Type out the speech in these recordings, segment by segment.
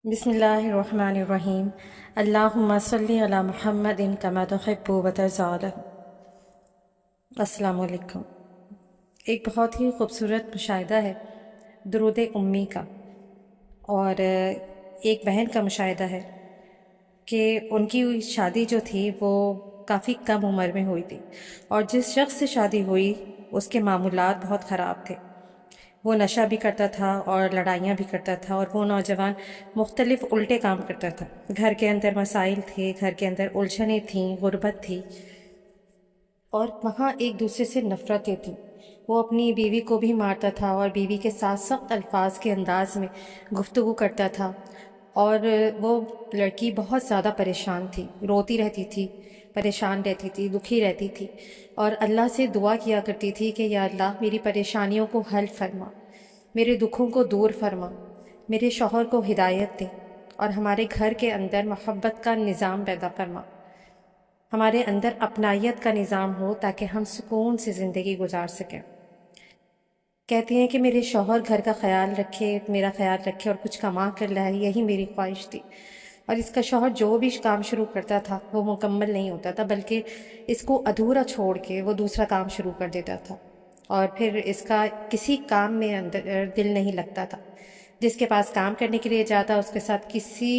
بسم اللہ الرحمن الرحیم اللہم صلی علی محمد کما تحب و ترضی۔ السلام علیکم۔ ایک بہت ہی خوبصورت مشاہدہ ہے درود امی کا، اور ایک بہن کا مشاہدہ ہے کہ ان کی شادی جو تھی وہ کافی کم عمر میں ہوئی تھی، اور جس شخص سے شادی ہوئی اس کے معمولات بہت خراب تھے۔ وہ نشہ بھی کرتا تھا اور لڑائیاں بھی کرتا تھا، اور وہ نوجوان مختلف الٹے کام کرتا تھا۔ گھر کے اندر مسائل تھے، گھر کے اندر الجھنیں تھیں، غربت تھی، اور وہاں ایک دوسرے سے نفرتیں تھیں۔ وہ اپنی بیوی کو بھی مارتا تھا اور بیوی کے ساتھ سخت الفاظ کے انداز میں گفتگو کرتا تھا، اور وہ لڑکی بہت زیادہ پریشان تھی، روتی رہتی تھی، پریشان رہتی تھی، دکھی رہتی تھی، اور اللہ سے دعا کیا کرتی تھی کہ یا اللہ میری پریشانیوں کو حل فرما، میرے دکھوں کو دور فرما، میرے شوہر کو ہدایت دے، اور ہمارے گھر کے اندر محبت کا نظام پیدا فرما، ہمارے اندر اپنائیت کا نظام ہو تاکہ ہم سکون سے زندگی گزار سکیں۔ کہتی ہیں کہ میرے شوہر گھر کا خیال رکھے، میرا خیال رکھے اور کچھ کما کر لائے، یہی میری خواہش تھی۔ اور اس کا شوہر جو بھی کام شروع کرتا تھا وہ مکمل نہیں ہوتا تھا، بلکہ اس کو ادھورا چھوڑ کے وہ دوسرا کام شروع کر دیتا تھا، اور پھر اس کا کسی کام میں اندر دل نہیں لگتا تھا۔ جس کے پاس کام کرنے کے لیے جاتا اس کے ساتھ کسی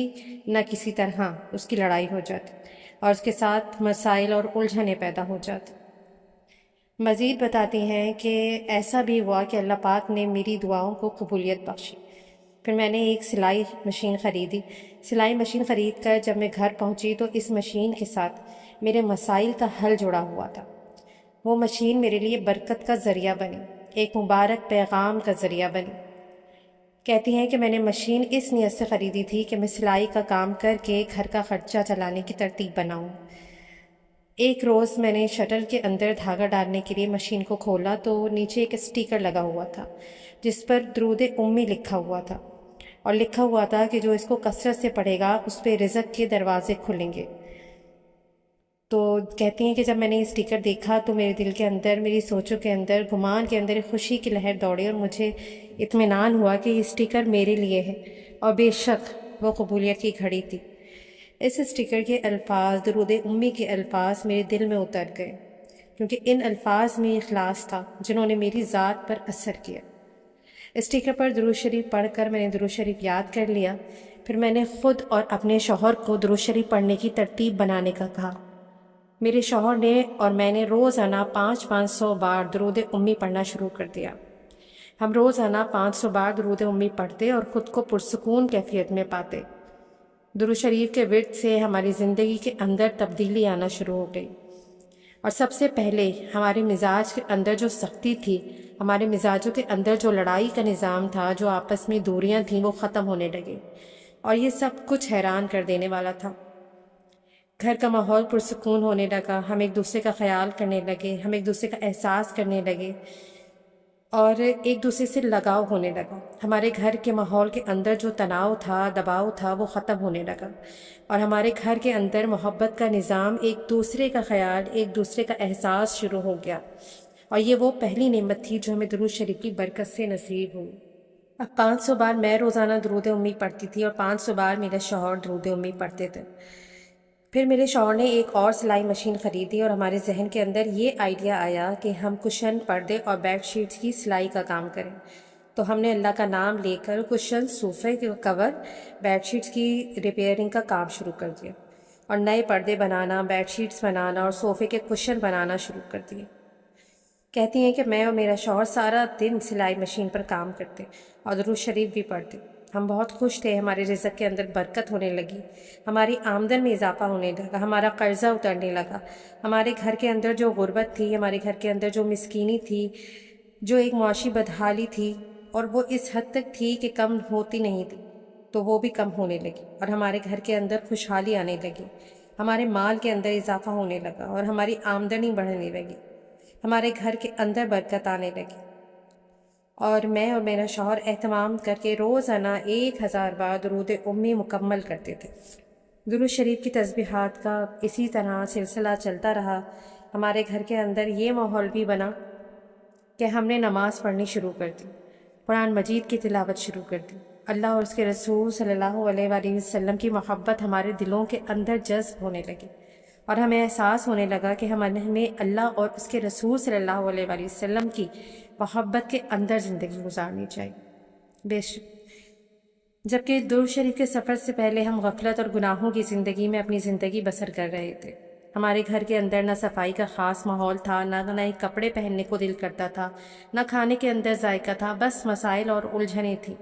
نہ کسی طرح اس کی لڑائی ہو جاتی، اور اس کے ساتھ مسائل اور الجھنیں پیدا ہو جاتی۔ مزید بتاتی ہیں کہ ایسا بھی ہوا کہ اللہ پاک نے میری دعاؤں کو قبولیت بخشی۔ پھر میں نے ایک سلائی مشین خریدی۔ سلائی مشین خرید کر جب میں گھر پہنچی تو اس مشین کے ساتھ میرے مسائل کا حل جڑا ہوا تھا۔ وہ مشین میرے لیے برکت کا ذریعہ بنی، ایک مبارک پیغام کا ذریعہ بنی۔ کہتی ہیں کہ میں نے مشین اس نیت سے خریدی تھی کہ میں سلائی کا کام کر کے گھر کا خرچہ چلانے کی ترتیب بناؤں۔ ایک روز میں نے شٹر کے اندر دھاگا ڈالنے کے لیے مشین کو کھولا تو نیچے ایک اسٹیکر لگا ہوا تھا جس پر درود امی لکھا ہوا تھا، اور لکھا ہوا تھا کہ جو اس کو کثرت سے پڑھے گا اس پہ رزق کے دروازے کھلیں گے۔ تو کہتی ہیں کہ جب میں نے یہ اسٹیکر دیکھا تو میرے دل کے اندر، میری سوچوں کے اندر، گمان کے اندر ایک خوشی کی لہر دوڑی، اور مجھے اطمینان ہوا کہ یہ اسٹیکر میرے لیے ہے، اور بے شک وہ قبولیت کی گھڑی تھی۔ اس اسٹیکر کے الفاظ، درود امی کے الفاظ میرے دل میں اتر گئے، کیونکہ ان الفاظ میں اخلاص تھا جنہوں نے میری ذات پر اثر کیا۔ اسٹیکر پر درود شریف پڑھ کر میں نے درود شریف یاد کر لیا۔ پھر میں نے خود اور اپنے شوہر کو درود شریف پڑھنے کی ترتیب بنانے کا کہا۔ میرے شوہر نے اور میں نے روزانہ 500 بار درود امی پڑھنا شروع کر دیا۔ ہم روزانہ 500 بار درود امی پڑھتے اور خود کو پرسکون کیفیت میں پاتے۔ درود شریف کے ورد سے ہماری زندگی کے اندر تبدیلی آنا شروع ہو گئی، اور سب سے پہلے ہمارے مزاج کے اندر جو سختی تھی، ہمارے مزاجوں کے اندر جو لڑائی کا نظام تھا، جو آپس میں دوریاں تھیں، وہ ختم ہونے لگے، اور یہ سب کچھ حیران کر دینے والا تھا۔ گھر کا ماحول پرسکون ہونے لگا، ہم ایک دوسرے کا خیال کرنے لگے، ہم ایک دوسرے کا احساس کرنے لگے، اور ایک دوسرے سے لگاؤ ہونے لگا۔ ہمارے گھر کے ماحول کے اندر جو تناؤ تھا، دباؤ تھا، وہ ختم ہونے لگا، اور ہمارے گھر کے اندر محبت کا نظام، ایک دوسرے کا خیال، ایک دوسرے کا احساس شروع ہو گیا، اور یہ وہ پہلی نعمت تھی جو ہمیں درود شریف کی برکت سے نصیب ہوئی۔ اب 500 بار میں روزانہ درود امی پڑھتی تھی، اور 500 بار میرے شوہر درود امی پڑھتے تھے۔ پھر میرے شوہر نے ایک اور سلائی مشین خریدی، اور ہمارے ذہن کے اندر یہ آئیڈیا آیا کہ ہم کشن، پردے اور بیڈ شیٹس کی سلائی کا کام کریں۔ تو ہم نے اللہ کا نام لے کر کشن، صوفے کے کور، بیڈ شیٹس کی ریپیئرنگ کا کام شروع کر دیا، اور نئے پردے بنانا، بیڈ شیٹس بنانا اور صوفے کے کشن بنانا شروع کر دیے۔ کہتی ہیں کہ میں اور میرا شوہر سارا دن سلائی مشین پر کام کرتے اور درود شریف بھی پڑھتے۔ ہم بہت خوش تھے، ہمارے رزق کے اندر برکت ہونے لگی، ہماری آمدن میں اضافہ ہونے لگا، ہمارا قرضہ اترنے لگا، ہمارے گھر کے اندر جو غربت تھی، ہمارے گھر کے اندر جو مسکینی تھی، جو ایک معاشی بدحالی تھی، اور وہ اس حد تک تھی کہ کم ہوتی نہیں تھی، تو وہ بھی کم ہونے لگی، اور ہمارے گھر کے اندر خوشحالی آنے لگی، ہمارے مال کے اندر اضافہ ہونے لگا، اور ہماری آمدنی بڑھنے لگی، ہمارے گھر کے اندر برکت آنے لگی۔ اور میں اور میرا شوہر اہتمام کر کے روزانہ 1000 بار درود امی مکمل کرتے تھے۔ درود شریف کی تسبیحات کا اسی طرح سلسلہ چلتا رہا۔ ہمارے گھر کے اندر یہ ماحول بھی بنا کہ ہم نے نماز پڑھنی شروع کر دی، قرآن مجید کی تلاوت شروع کر دی، اللہ اور اس کے رسول صلی اللہ علیہ وآلہ وسلم کی محبت ہمارے دلوں کے اندر جذب ہونے لگی، اور ہمیں احساس ہونے لگا کہ ہمیں اللہ اور اس کے رسول صلی اللہ علیہ وآلہ وسلم کی محبت کے اندر زندگی گزارنی چاہیے۔ بے شک جبکہ درود شریف کے سفر سے پہلے ہم غفلت اور گناہوں کی زندگی میں اپنی زندگی بسر کر رہے تھے۔ ہمارے گھر کے اندر نہ صفائی کا خاص ماحول تھا، نہ نئے کپڑے پہننے کو دل کرتا تھا، نہ کھانے کے اندر ذائقہ تھا، بس مسائل اور الجھنیں تھیں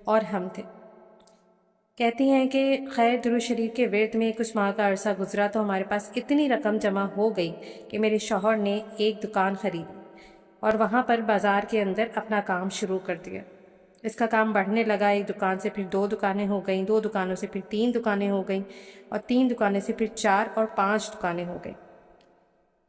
اور ہم تھے۔ کہتی ہیں کہ خیر درود شریف کے ورد میں کچھ ماہ کا عرصہ گزرا تو ہمارے پاس اتنی رقم جمع ہو گئی کہ میرے شوہر نے ایک دکان خریدی اور وہاں پر بازار کے اندر اپنا کام شروع کر دیا۔ اس کا کام بڑھنے لگا، ایک دکان سے پھر 2 دکانیں ہو گئیں، 2 دکانوں سے پھر 3 دکانیں ہو گئیں، اور 3 دکانیں سے پھر 4 اور 5 دکانیں ہو گئیں۔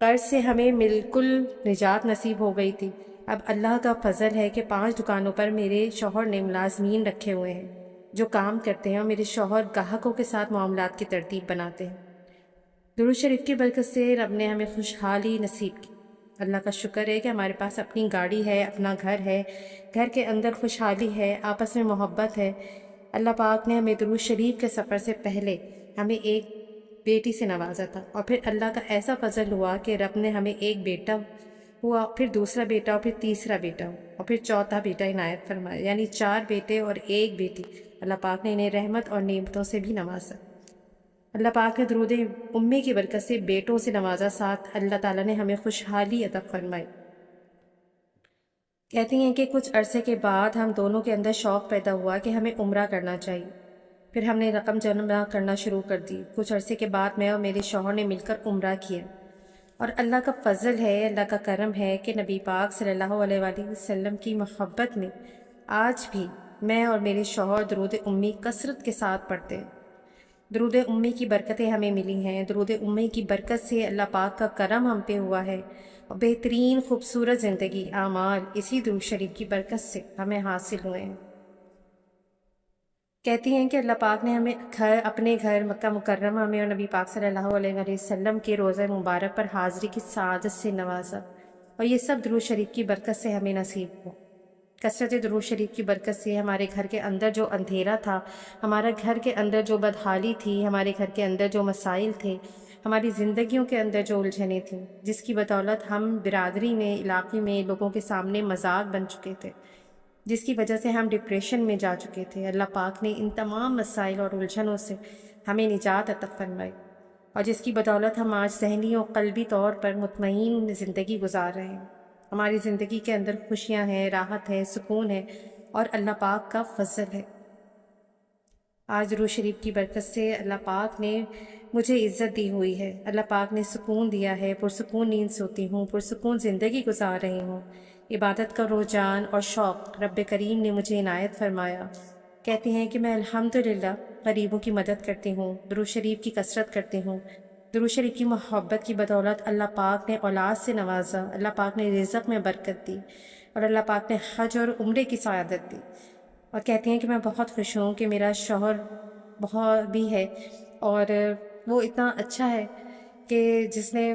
قرض سے ہمیں بالکل نجات نصیب ہو گئی تھی۔ اب اللہ کا فضل ہے کہ 5 دکانوں پر میرے شوہر نے ملازمین رکھے ہوئے ہیں جو کام کرتے ہیں، اور میرے شوہر گاہکوں کے ساتھ معاملات کی ترتیب بناتے ہیں۔ درود شریف کی برکت سے رب نے ہمیں خوشحالی نصیب کی۔ اللہ کا شکر ہے کہ ہمارے پاس اپنی گاڑی ہے، اپنا گھر ہے، گھر کے اندر خوشحالی ہے، آپس میں محبت ہے۔ اللہ پاک نے ہمیں درود شریف کے سفر سے پہلے ہمیں ایک بیٹی سے نوازا تھا، اور پھر اللہ کا ایسا فضل ہوا کہ رب نے ہمیں ایک بیٹا ہوا، پھر دوسرا بیٹا، اور پھر تیسرا بیٹا ہوا، اور پھر چوتھا بیٹا عنایت فرمایا، یعنی 4 بیٹے اور 1 بیٹی۔ اللہ پاک نے انہیں رحمت اور نعمتوں سے بھی نوازا۔ اللہ پاک نے درود امی کی برکت سے بیٹوں سے نوازا، ساتھ اللہ تعالیٰ نے ہمیں خوشحالی عطا فرمائی۔ کہتی ہیں کہ کچھ عرصے کے بعد ہم دونوں کے اندر شوق پیدا ہوا کہ ہمیں عمرہ کرنا چاہیے۔ پھر ہم نے رقم جمع کرنا شروع کر دی۔ کچھ عرصے کے بعد میں اور میرے شوہر نے مل کر عمرہ کیا، اور اللہ کا فضل ہے، اللہ کا کرم ہے کہ نبی پاک صلی اللہ علیہ وآلہ وسلم کی محبت میں آج بھی میں اور میرے شوہر درود امی کثرت کے ساتھ پڑھتے ہیں۔ درود امی کی برکتیں ہمیں ملی ہیں، درود امی کی برکت سے اللہ پاک کا کرم ہم پہ ہوا ہے، اور بہترین خوبصورت زندگی اعمال اسی درود شریف کی برکت سے ہمیں حاصل ہوئے ہیں۔ کہتی ہیں کہ اللہ پاک نے ہمیں اپنے گھر مکہ مکرمہ میں اور نبی پاک صلی اللہ علیہ وآلہ وسلم کے روضہ مبارک پر حاضری کی سعادت سے نوازا، اور یہ سب درود شریف کی برکت سے ہمیں نصیب ہوا۔ کثرت درود شریف کی برکت سے ہمارے گھر کے اندر جو اندھیرا تھا، ہمارا گھر کے اندر جو بدحالی تھی، ہمارے گھر کے اندر جو مسائل تھے، ہماری زندگیوں کے اندر جو الجھنیں تھیں، جس کی بدولت ہم برادری میں، علاقے میں لوگوں کے سامنے مذاق بن چکے تھے، جس کی وجہ سے ہم ڈپریشن میں جا چکے تھے، اللہ پاک نے ان تمام مسائل اور الجھنوں سے ہمیں نجات عطا فرمائی، اور جس کی بدولت ہم آج ذہنی اور قلبی طور پر مطمئن زندگی گزار رہے ہیں۔ ہماری زندگی کے اندر خوشیاں ہیں، راحت ہے، سکون ہے، اور اللہ پاک کا فضل ہے۔ آج درود شریف کی برکت سے اللہ پاک نے مجھے عزت دی ہوئی ہے، اللہ پاک نے سکون دیا ہے، پرسکون نیند سوتی ہوں، پرسکون زندگی گزار رہی ہوں۔ عبادت کا رجحان اور شوق رب کریم نے مجھے عنایت فرمایا۔ کہتی ہیں کہ میں الحمدللہ غریبوں کی مدد کرتی ہوں، درود شریف کی کثرت کرتی ہوں۔ درود شریف کی محبت کی بدولت اللہ پاک نے اولاد سے نوازا، اللہ پاک نے رزق میں برکت دی، اور اللہ پاک نے حج اور عمرے کی سعادت دی۔ اور کہتی ہیں کہ میں بہت خوش ہوں کہ میرا شوہر بہت بھی ہے، اور وہ اتنا اچھا ہے کہ جس نے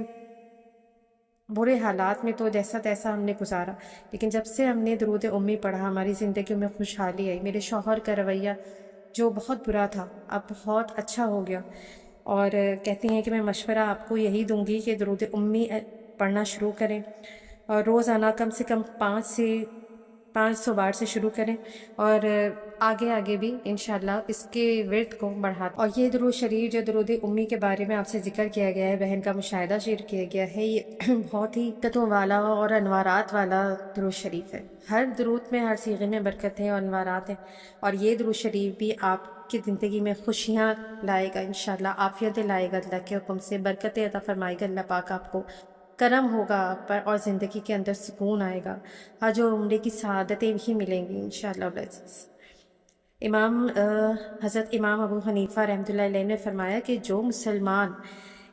برے حالات میں تو جیسا تیسا ہم نے گزارا، لیکن جب سے ہم نے درود امی پڑھا ہماری زندگیوں میں خوشحالی آئی۔ میرے شوہر کا رویہ جو بہت برا تھا اب بہت اچھا ہو گیا، اور کہتی ہیں کہ میں مشورہ آپ کو یہی دوں گی کہ درود امی پڑھنا شروع کریں، اور روزانہ کم سے کم 500 بار سے شروع کریں، اور آگے آگے بھی انشاءاللہ اس کے ورد کو بڑھا۔ اور یہ درود شریف جو درود امی کے بارے میں آپ سے ذکر کیا گیا ہے، بہن کا مشاہدہ شیئر کیا گیا ہے، یہ بہت ہی برکتوں والا اور انوارات والا درود شریف ہے۔ ہر درود میں، ہر صیغے میں برکت ہے اور انوارات ہیں، اور یہ درود شریف بھی آپ کی زندگی میں خوشیاں لائے گا، انشاءاللہ عافیتیں لائے گا، اللہ کے حکم سے برکتیں عطا فرمائے گا اللہ پاک آپ کو، کرم ہوگا آپ پر، اور زندگی کے اندر سکون آئے گا، حج اور عمرے کی سعادتیں بھی ملیں گی انشاءاللہ العزیز۔ حضرت امام ابو حنیفہ رحمۃ اللہ علیہ نے فرمایا کہ جو مسلمان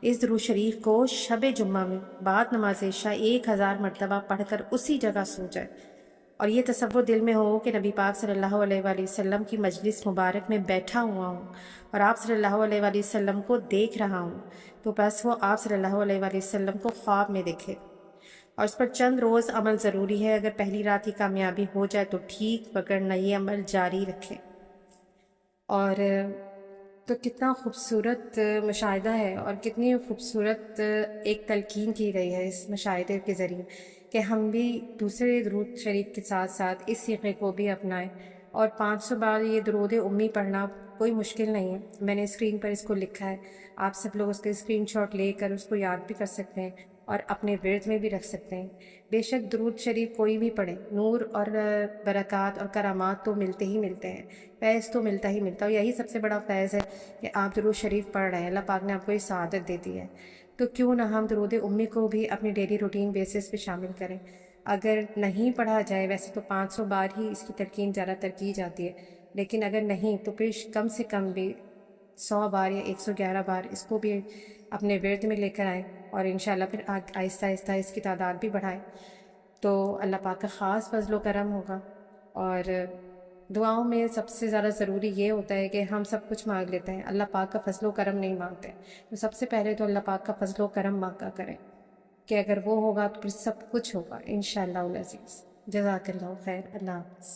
اس درود شریف کو شب جمعہ میں بعد نماز عشاء 1000 مرتبہ پڑھ کر اسی جگہ سو جائے، اور یہ تصور دل میں ہو کہ نبی پاک صلی اللہ علیہ وآلہ وسلم کی مجلس مبارک میں بیٹھا ہوا ہوں اور آپ صلی اللہ علیہ وآلہ وسلم کو دیکھ رہا ہوں، تو بس وہ آپ صلی اللہ علیہ وآلہ وسلم کو خواب میں دیکھے۔ اور اس پر چند روز عمل ضروری ہے، اگر پہلی رات ہی کامیابی ہو جائے تو ٹھیک، وگرنہ یہ عمل جاری رکھے۔ اور تو کتنا خوبصورت مشاہدہ ہے اور کتنی خوبصورت ایک تلقین کی گئی ہے اس مشاہدے کے ذریعے کہ ہم بھی دوسرے درود شریف کے ساتھ ساتھ اس سیغے کو بھی اپنائیں. اور 500 بار یہ درود امی پڑھنا کوئی مشکل نہیں ہے. میں نے اسکرین پر اس کو لکھا ہے، آپ سب لوگ اس کے اسکرین شاٹ لے کر اس کو یاد بھی کر سکتے ہیں اور اپنے ورد میں بھی رکھ سکتے ہیں. بے شک درود شریف کوئی بھی پڑھے، نور اور برکات اور کرامات تو ملتے ہی ملتے ہیں، فیض تو ملتا ہی ملتا ہے. اور یہی سب سے بڑا فیض ہے کہ آپ درود شریف پڑھ رہے ہیں. اللہ پاک نے آپ کو یہ سعادت دے دی ہے، تو کیوں نہ ہم درود امی کو بھی اپنی ڈیلی روٹین بیسس پہ شامل کریں. اگر نہیں پڑھا جائے، ویسے تو 500 بار ہی اس کی تلقین زیادہ تر کی جاتی ہے، لیکن اگر نہیں تو پھر کم سے کم بھی 100 بار یا 111 بار اس کو بھی اپنے ورد میں لے کر آئیں، اور انشاءاللہ پھر آہستہ آہستہ اس کی تعداد بھی بڑھائیں تو اللہ پاک کا خاص فضل و کرم ہوگا. اور دعاؤں میں سب سے زیادہ ضروری یہ ہوتا ہے کہ ہم سب کچھ مانگ لیتے ہیں، اللہ پاک کا فضل و کرم نہیں مانگتے. تو سب سے پہلے تو اللہ پاک کا فضل و کرم مانگا کریں کہ اگر وہ ہوگا تو پھر سب کچھ ہوگا انشاءاللہ العزیز. جزاک اللہ خیر. اللہ حافظ.